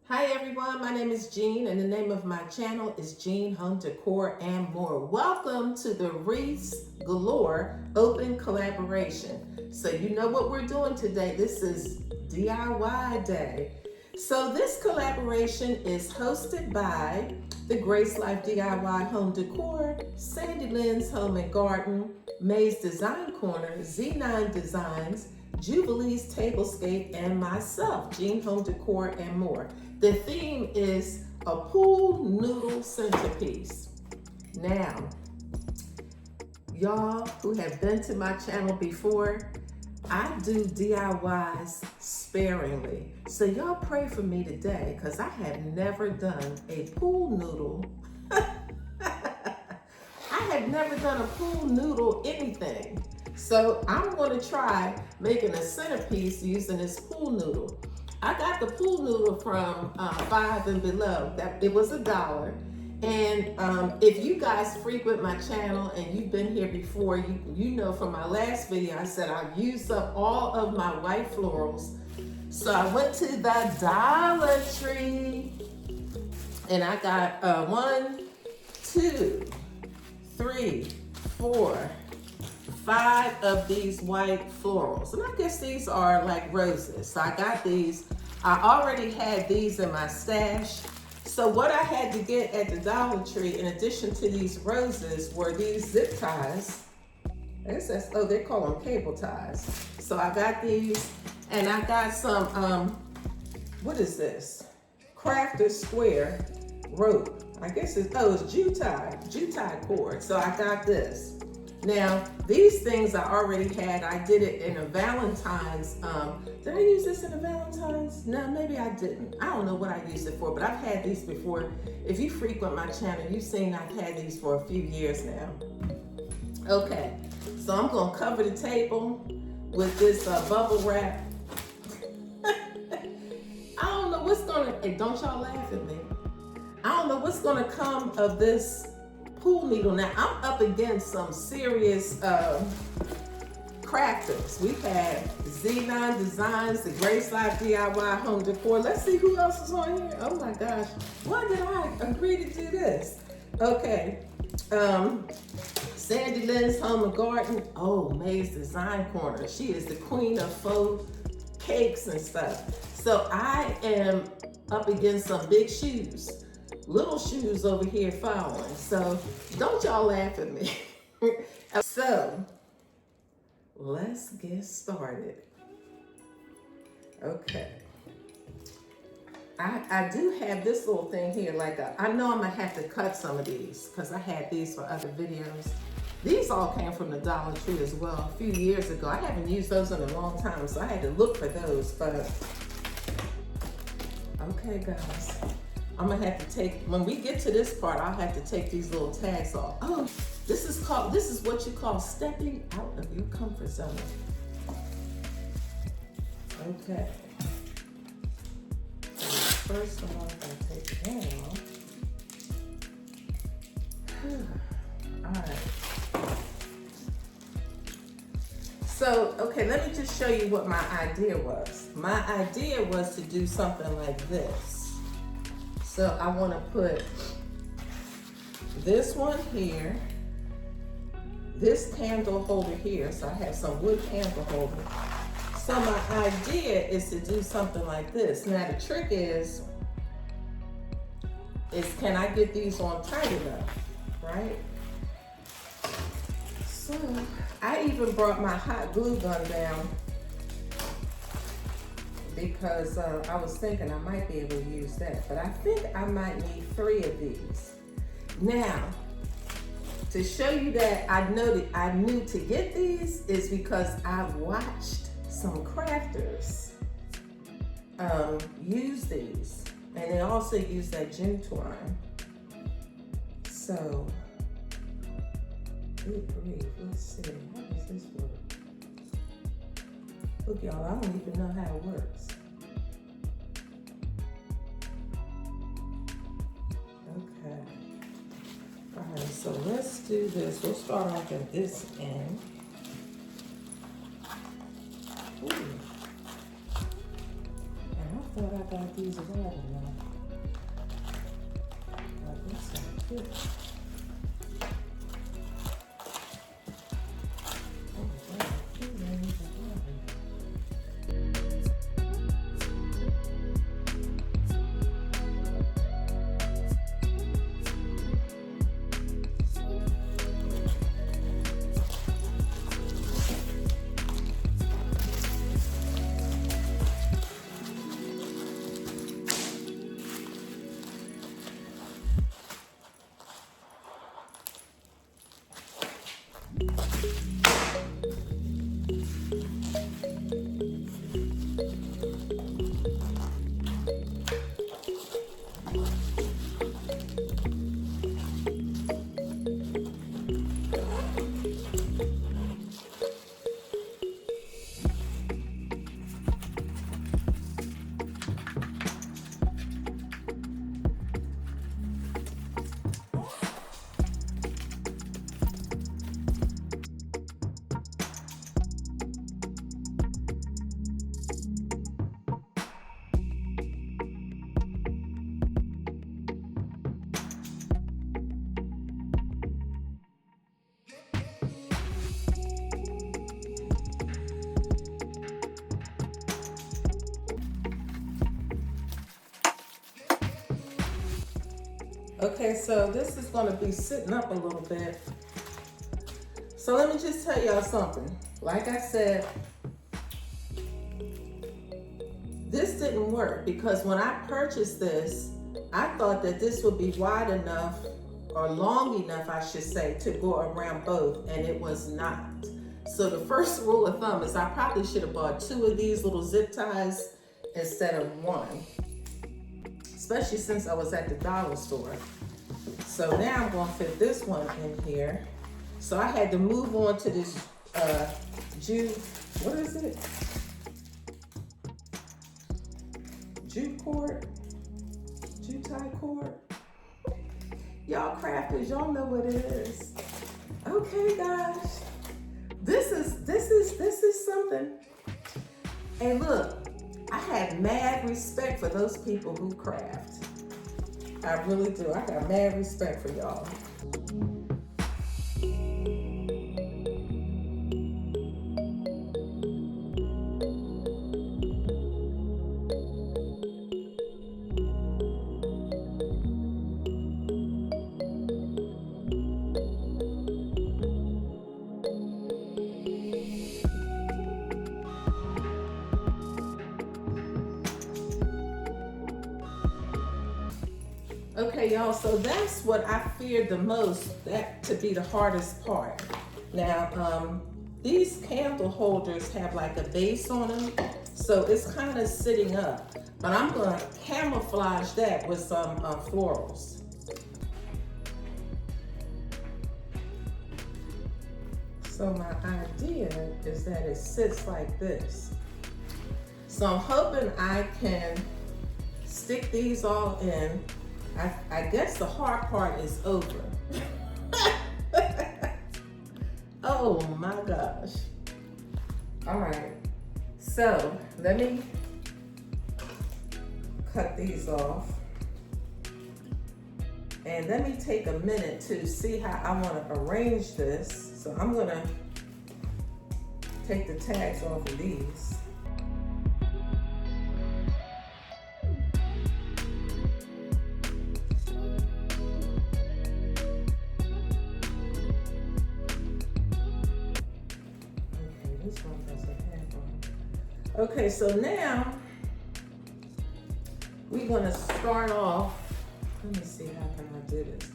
Hi everyone, my name is Jean and the name of my channel is Jean Home Decor and More. Welcome to the Wreaths Galore Open Collaboration. So you know what we're doing today. This is DIY Day. So this collaboration is hosted by the Grace Life DIY Home Decor, Sandy Lynn's Home and Garden, May's Design Corner, Z9 Designs, Jubilee's Tablescape, and myself, Jean Home Decor and More. The theme is a pool noodle centerpiece. Now, y'all who have been to my channel before, I do DIYs sparingly. So y'all pray for me today because I have never done a pool noodle. I have never done a pool noodle anything. So I'm going to try making a centerpiece using this pool noodle. I got the pool noodle from Five and Below. It was $1. And if you guys frequent my channel and you've been here before, you know from my last video I said I've used up all of my white florals. So I went to the Dollar Tree and I got 1, 2, 3, 4, 5 of these white florals. And I guess these are like roses. So I got these. I already had these in my stash. So what I had to get at the Dollar Tree, in addition to these roses, were these zip ties. Oh, they call them cable ties. So I got these, and I got some, what is this? Crafter square rope. I guess it's jute tie cord. So I got this. Now, these things I already had. I did it in a Valentine's. Did I use this in a Valentine's? No, maybe I didn't. I don't know what I used it for, but I've had these before. If you frequent my channel, you've seen I've had these for a few years now. Okay, so I'm gonna cover the table with this bubble wrap. I don't know what's gonna, and don't y'all laugh at me. I don't know what's gonna come of this pool needle. Now I'm up against some serious crafters. We have Z9 Designs, the Grace Life DIY Home Decor. Let's see who else is on here. Oh my gosh, why did I agree to do this? Okay, Sandy Lynn's Home and Garden. Oh, May's Design Corner. She is the queen of faux cakes and stuff. So I am up against some big shoes. Little shoes over here following. So don't y'all laugh at me. So let's get started. Okay. I do have this little thing here, I know I'm gonna have to cut some of these because I had these for other videos. These all came from the Dollar Tree as well a few years ago. I haven't used those in a long time, so I had to look for those, but okay guys. I'm gonna have to take, when we get to this part, I'll have to take these little tags off. Oh, this is what you call stepping out of your comfort zone. Okay. So first of all, I'm gonna take that off. All right. So, okay, let me just show you what my idea was. My idea was to do something like this. So I want to put this one here, this candle holder here. So I have some wood candle holder. So my idea is to do something like this. Now the trick is can I get these on tight enough, right? So I even brought my hot glue gun down because I was thinking I might be able to use that, but I think I might need 3 of these. Now, to show you that I knew to get these is because I've watched some crafters use these, and they also use that jute twine. So, good grief, let's see, how does this work? Look, y'all, I don't even know how it works. Okay. All right, so let's do this. We'll start off at this end. Ooh. And I thought I about these arriving now. Like this one, too. Okay, so this is going to be sitting up a little bit. So let me just tell y'all something. Like I said, this didn't work because when I purchased this, I thought that this would be wide enough, or long enough, I should say, to go around both, and it was not. So the first rule of thumb is I probably should have bought 2 of these little zip ties instead of 1, especially since I was at the dollar store. So now I'm going to fit this one in here. So I had to move on to this what is it? Jute cord? Jute tie cord? Y'all crafters, y'all know what it is. Okay, guys. This is something. And look, I have mad respect for those people who craft. I really do. I got mad respect for y'all. Okay, y'all, so that's what I feared the most, that to be the hardest part. Now, these candle holders have like a base on them, so it's kind of sitting up. But I'm gonna camouflage that with some florals. So my idea is that it sits like this. So I'm hoping I can stick these all in. I guess the hard part is over. Oh my gosh. All right, so let me cut these off. And let me take a minute to see how I want to arrange this. So I'm gonna take the tags off of these. Okay, so now we're gonna start off. Let me see, how can I do this?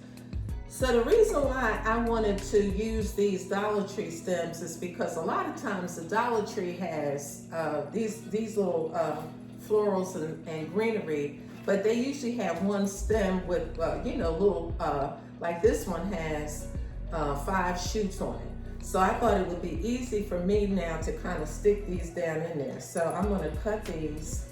So the reason why I wanted to use these Dollar Tree stems is because a lot of times the Dollar Tree has these little florals and greenery, but they usually have one stem with, little, like this one has 5 shoots on it. So I thought it would be easy for me now to kind of stick these down in there. So I'm going to cut these.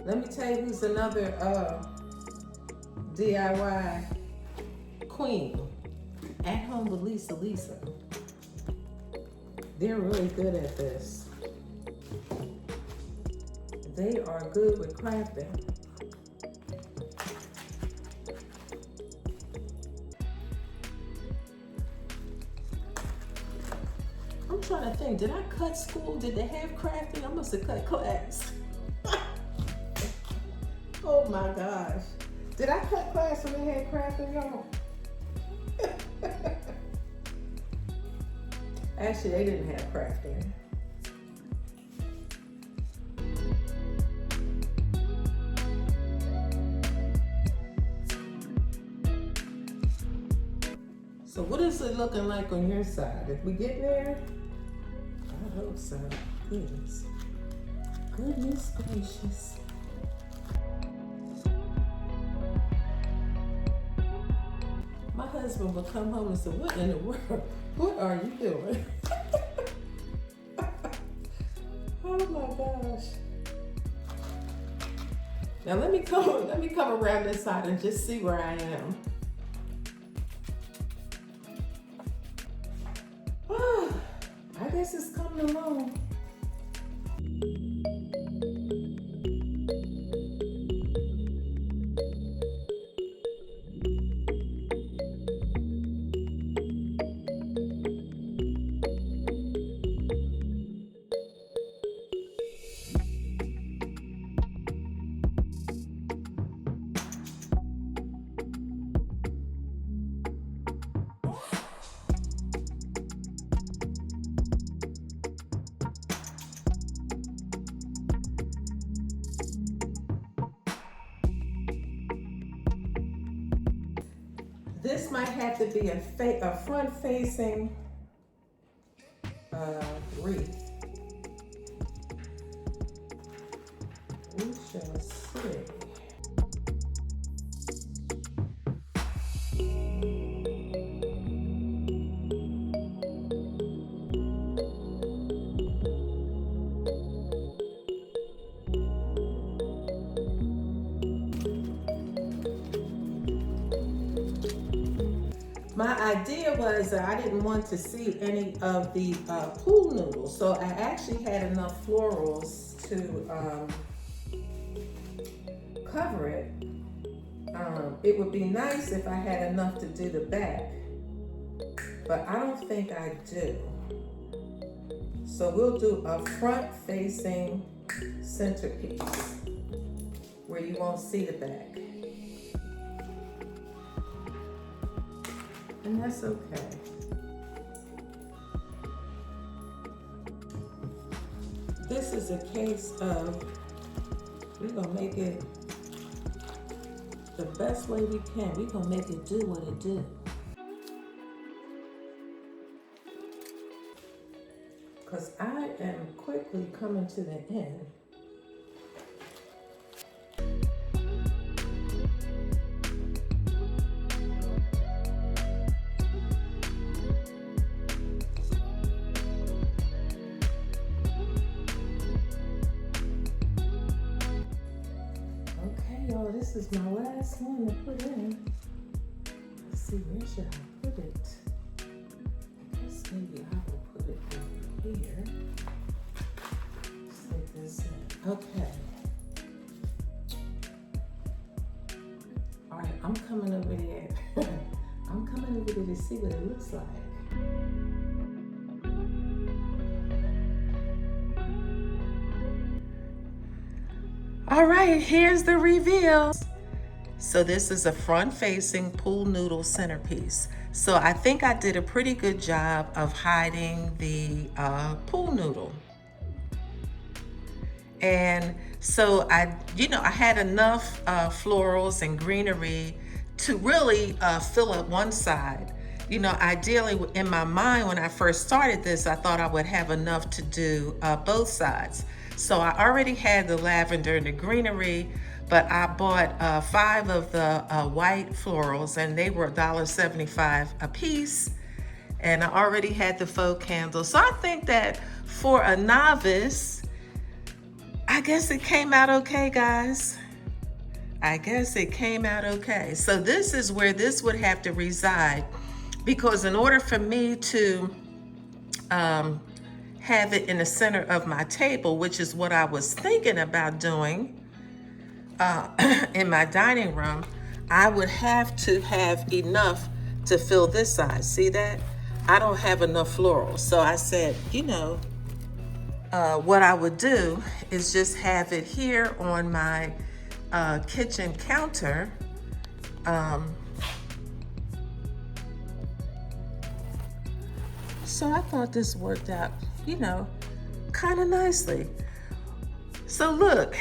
Let me tell you who's another DIY queen. At Home with Lisa. They're really good at this. They are good with crafting. I'm trying to think, did I cut school? Did they have crafting? I must have cut class. Oh my gosh. Did I cut class when they had crafting, y'all? Actually, they didn't have crafting. So what is it looking like on your side? If we get there, I hope so. Goodness. Goodness gracious. My husband would come home and say, what in the world? What are you doing? Oh my gosh. Now let me come around this side and just see where I am. I guess it's coming along. This might have to be a front-facing wreath. We shall see. My idea was that I didn't want to see any of the pool noodles, so I actually had enough florals to cover it. It would be nice if I had enough to do the back, but I don't think I do. So we'll do a front-facing centerpiece where you won't see the back. And that's okay. This is a case of, we're gonna make it the best way we can. We're gonna make it do what it do. Because I am quickly coming to the end. This is my last one to put in. Let's see, where should I put it? I guess maybe I will put it over here. Stick this in. Okay. All right, I'm coming over there. I'm coming over there to see what it looks like. All right, here's the reveal. So this is a front-facing pool noodle centerpiece. So I think I did a pretty good job of hiding the pool noodle. And so I had enough florals and greenery to really fill up one side. You know, ideally in my mind when I first started this, I thought I would have enough to do both sides. So I already had the lavender and the greenery, but I bought 5 of the white florals and they were $1.75 a piece. And I already had the faux candles. So I think that for a novice, I guess it came out okay, guys. I guess it came out okay. So this is where this would have to reside, because in order for me to have it in the center of my table, which is what I was thinking about doing in my dining room, I would have to have enough to fill this side. See that? I don't have enough florals. So I said, you know, what I would do is just have it here on my kitchen counter. So I thought this worked out, you know, kind of nicely. So look,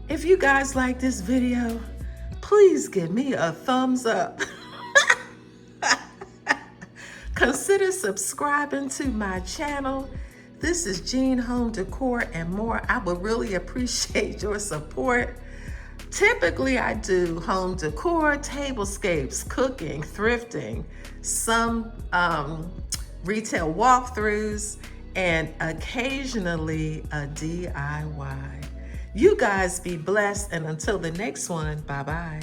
if you guys like this video, please give me a thumbs up. Consider subscribing to my channel. This is Jean Home Decor and more. I would really appreciate your support. Typically, I do home decor, tablescapes, cooking, thrifting, some retail walkthroughs, and occasionally a DIY. You guys be blessed, and until the next one, bye-bye.